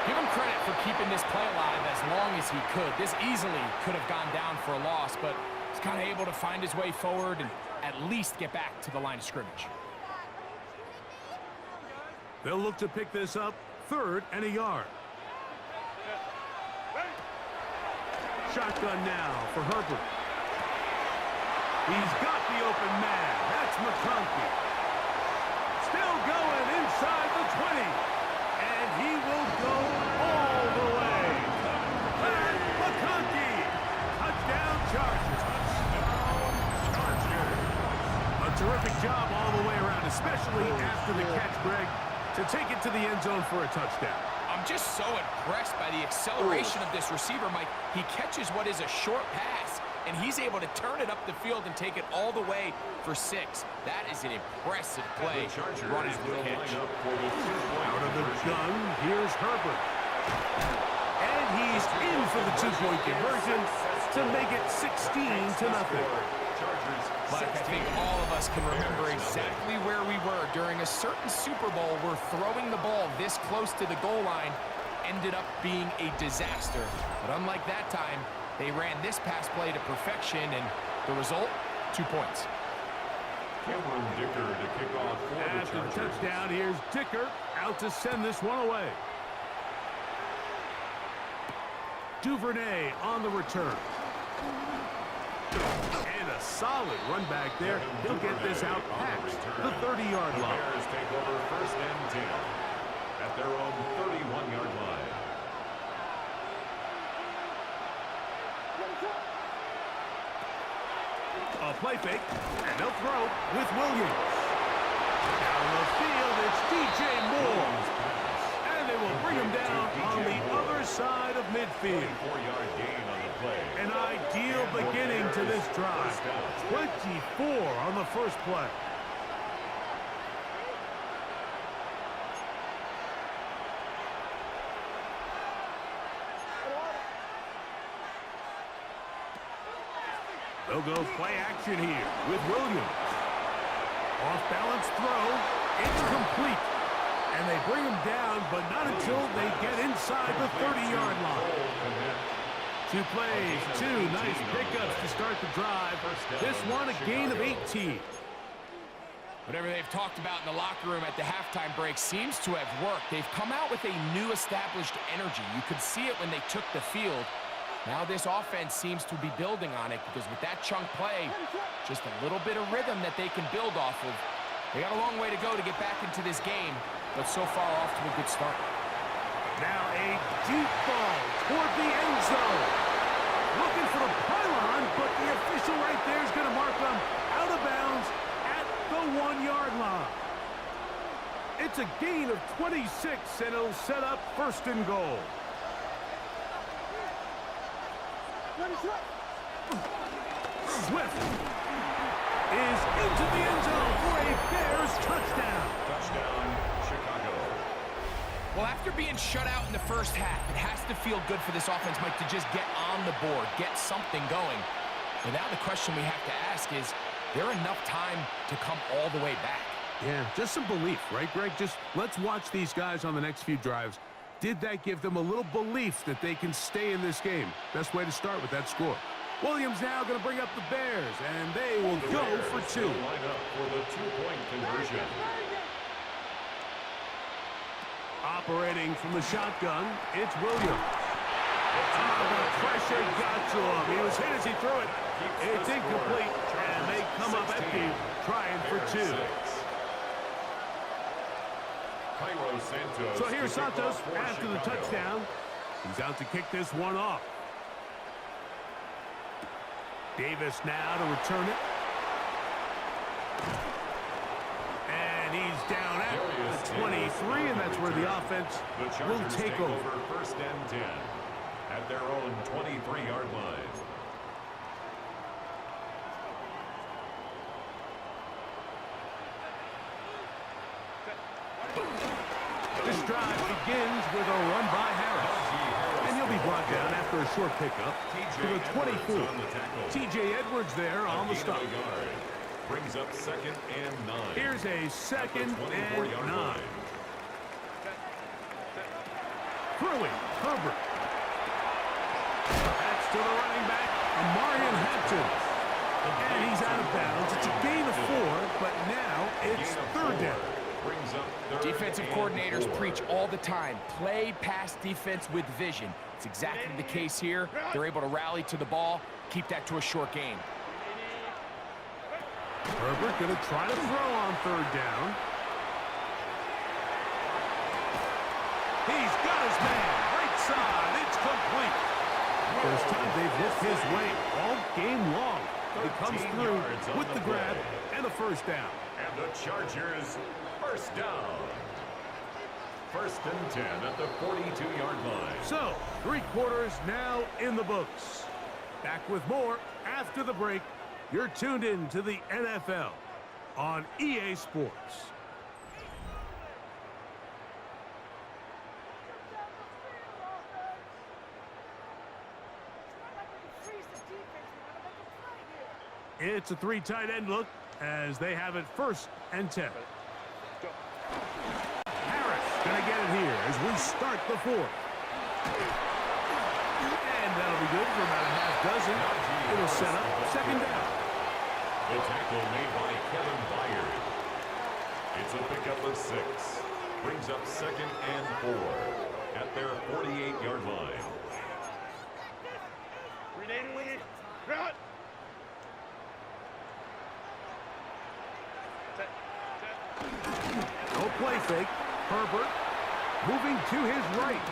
Give him credit for keeping this play alive as long as he could. This easily could have gone down for a loss, but he's kind of able to find his way forward and at least get back to the line of scrimmage. They'll look to pick this up, third and a yard. Shotgun now for Herbert. He's got the open man. That's McConkey. Still going inside the 20. And he will go all the way. And McConkey. Touchdown Chargers. A terrific job all the way around, especially after the catch, Greg, to take it to the end zone for a touchdown. I'm just so impressed by the acceleration of this receiver, Mike. He catches what is a short pass, and he's able to turn it up the field and take it all the way for 6. That is an impressive play. Run with a catch. Out of the gun, here's Herbert. And he's in for the 2-point conversion to make it 16-0. Mike, I think all of us can remember exactly where we were during a certain Super Bowl where throwing the ball this close to the goal line ended up being a disaster. But unlike that time, they ran this pass play to perfection, and the result, 2 points. Cameron Dicker to kick off for the After the touchdown, here's Dicker out to send this one away. Duvernay on the return. And a solid run back there. He'll get this out past the 30-yard line. The Bears take over first and 10 at their own 31-yard line. A play fake, and they'll throw with Williams. Down the field, it's DJ Moore. And they will bring him down on the other side of midfield. 4-yard gain on the play. An ideal beginning to this drive. 24 on the first play. They'll go play action here with Williams. Off-balance throw. It's complete. And they bring him down, but not until they get inside the 30-yard line. 2 plays, 2 nice pickups to start the drive. This one a gain of 18. Whatever they've talked about in the locker room at the halftime break seems to have worked. They've come out with a new established energy. You could see it when they took the field. Now this offense seems to be building on it because with that chunk play, just a little bit of rhythm that they can build off of. They got a long way to go to get back into this game, but so far off to a good start. Now a deep ball toward the end zone. Looking for the pylon, but the official right there is going to mark them out of bounds at the 1-yard line. It's a gain of 26, and it'll set up first and goal. Swift is into the end zone for a Bears touchdown. Touchdown, Chicago. Well, after being shut out in the first half, it has to feel good for this offense, Mike, to just get on the board, get something going. And now the question we have to ask is there enough time to come all the way back? Yeah, just some belief, right, Greg? Just let's watch these guys on the next few drives. Did that give them a little belief that they can stay in this game? Best way to start with that score. Williams now going to bring up the Bears, and they will go for 2. Line up for the 2-point conversion. Operating from the shotgun, it's Williams. The pressure got to him. He was hit as he threw it. It's incomplete, and they come up empty, trying for 2. So here's Santos after the touchdown. He's out to kick this one off. Davis now to return it. And he's down at the 23, and that's where the offense will take over. First and 10 at their own 23-yard line. drive begins with a run by Harris. And he'll be brought down after a short pickup to the 24. T.J. Edwards there on the stop. Brings up 2nd and 9. Here's a 2nd and 9. Throwing, Herbert. That's to the running back, Marion Hampton. And he's out of bounds. It's a gain of 4, but now it's 3rd down. Brings up 3rd Defensive and coordinators 4. preach all the time, play pass defense with vision. It's exactly the case here. They're able to rally to the ball, keep that to a short gain. Herbert going to try to throw on 3rd down. He's got his man. Right side. It's complete. First time they've looked his way all game long. He comes through with the grab and a 1st down. And the Chargers, 1st down. 1st and 10 at the 42-yard line. So, 3 quarters now in the books. Back with more after the break. You're tuned in to the NFL on EA Sports. It's a 3 tight end look as they have it 1st and 10. Harris gonna get it here as we start the 4th. And that'll be good for about a half dozen. It'll set up 2nd down. The tackle made by Kevin Byard. It's a pickup of 6. Brings up 2nd and 4 at their 48-yard line. Grenade with it. Run. No play fake. Herbert moving to his right.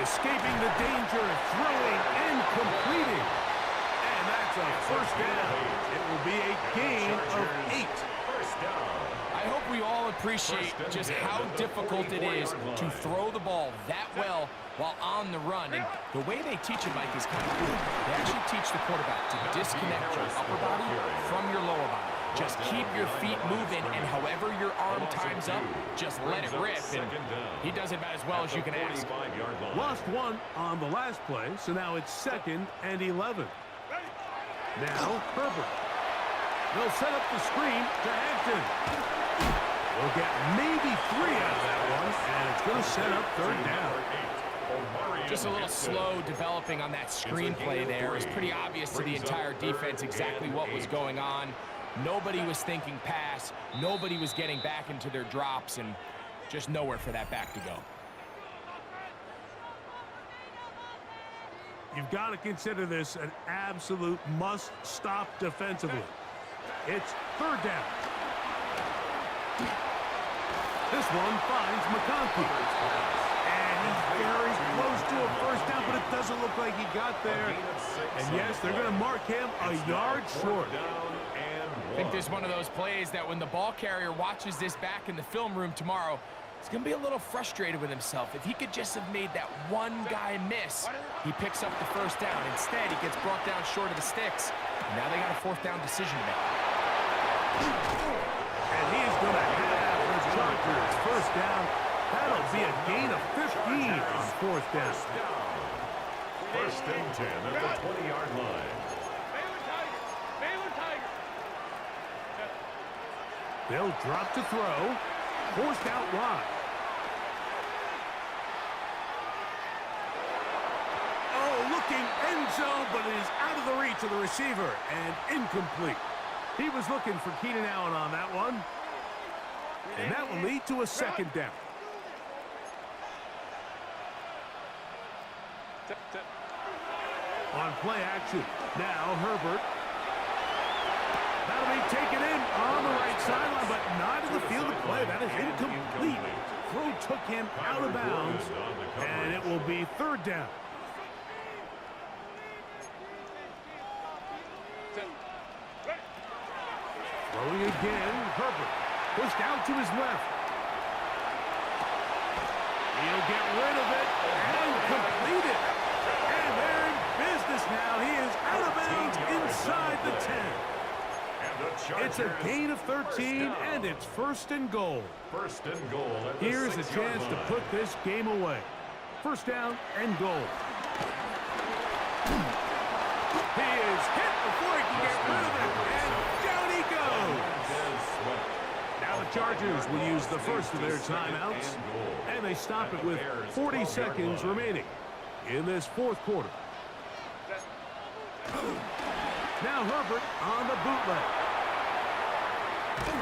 Escaping the danger, throwing and completing. And that's a 1st down. It will be a gain of 8. 1st down. I hope we all appreciate just how difficult it is to throw the ball that well while on the run. And the way they teach it, Mike, is kind of cool. They actually teach the quarterback to disconnect your upper body from your lower body. Just keep your feet moving, and however your arm times up, just let it rip. And he does it about as well as you can ask. Lost 1 on the last play, so now it's 2nd and 11. Now Herbert. They'll set up the screen to Hampton. We'll get maybe 3 out of that one, and it's going to set up 3rd down. Just a little slow developing on that screenplay there. It's pretty obvious to the entire defense exactly what was going on. Nobody was thinking pass. Nobody was getting back into their drops, and just nowhere for that back to go. You've got to consider this an absolute must-stop defensively. It's 3rd down. This one finds McConkey. And he's very close to a 1st down, but it doesn't look like he got there. And yes, they're going to mark him a yard short. I think this is one of those plays that when the ball carrier watches this back in the film room tomorrow, he's going to be a little frustrated with himself. If he could just have made that one guy miss, he picks up the 1st down. Instead, he gets brought down short of the sticks. And now they got a 4th down decision to make. And he's going to have the Chargers 1st down. That'll be a gain of 15 on 4th down. 1st and 10 at the 20-yard line. They'll drop to throw. Forced out wide. Oh, looking end zone, but it is out of the reach of the receiver and incomplete. He was looking for Keenan Allen on that one. And that will lead to a 2nd down. On play action. Now Herbert. That'll be taken in on the right sideline, but not in the field of play. That is incomplete. Throw took him out of bounds, and it will be 3rd down. Throwing again, Herbert. Pushed out to his left. He'll get rid of it and complete it. And they're in business now. He is out of bounds inside the 10. It's a gain of 13, and it's 1st and goal. First and goal at the Here's a 6-yard chance to line. put this game away. 1st down and goal. He is hit before he can get rid of it, and down he goes. Now the Chargers will use the first of their timeouts, and they stop it with 40 seconds remaining in this 4th quarter. Now Herbert on the bootleg. And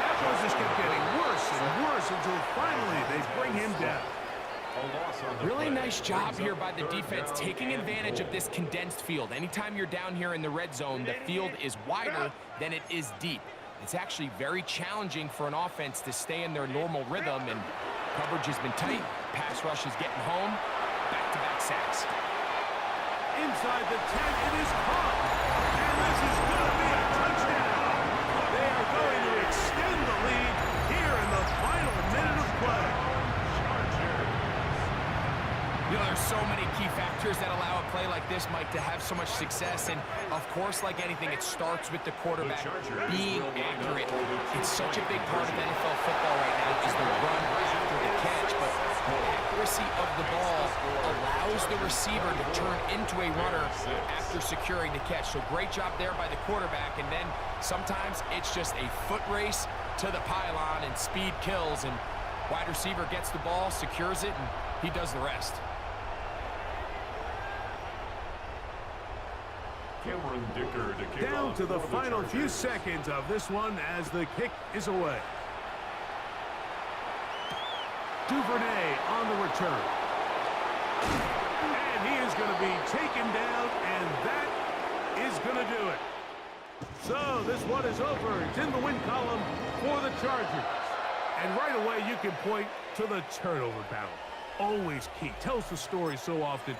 that one just kept getting worse and worse until finally they bring him down. Really nice job here by the defense, taking advantage of this condensed field. Anytime you're down here in the red zone, the field is wider than it is deep. It's actually very challenging for an offense to stay in their normal rhythm, and coverage has been tight. Pass rush is getting home. Back-to-back sacks. Inside the 10, it is caught. And this is going to be a touchdown. They are going to extend the lead here in the final minute of play. You know, there's so many key factors that allow a play like this, Mike, to have so much success. And, of course, like anything, it starts with the quarterback being accurate. It's such a big part of NFL football right now is the run after the catch. But the accuracy of the ball allows the receiver to turn into a runner after securing the catch. So great job there by the quarterback. And then sometimes it's just a foot race to the pylon, and speed kills. And wide receiver gets the ball, secures it, and he does the rest. Down to the final few seconds of this one as the kick is away. Duvernay on the return. And he is going to be taken down, and that is going to do it. So this one is over. It's in the win column for the Chargers. And right away you can point to the turnover battle. Always key. Tells the story so often.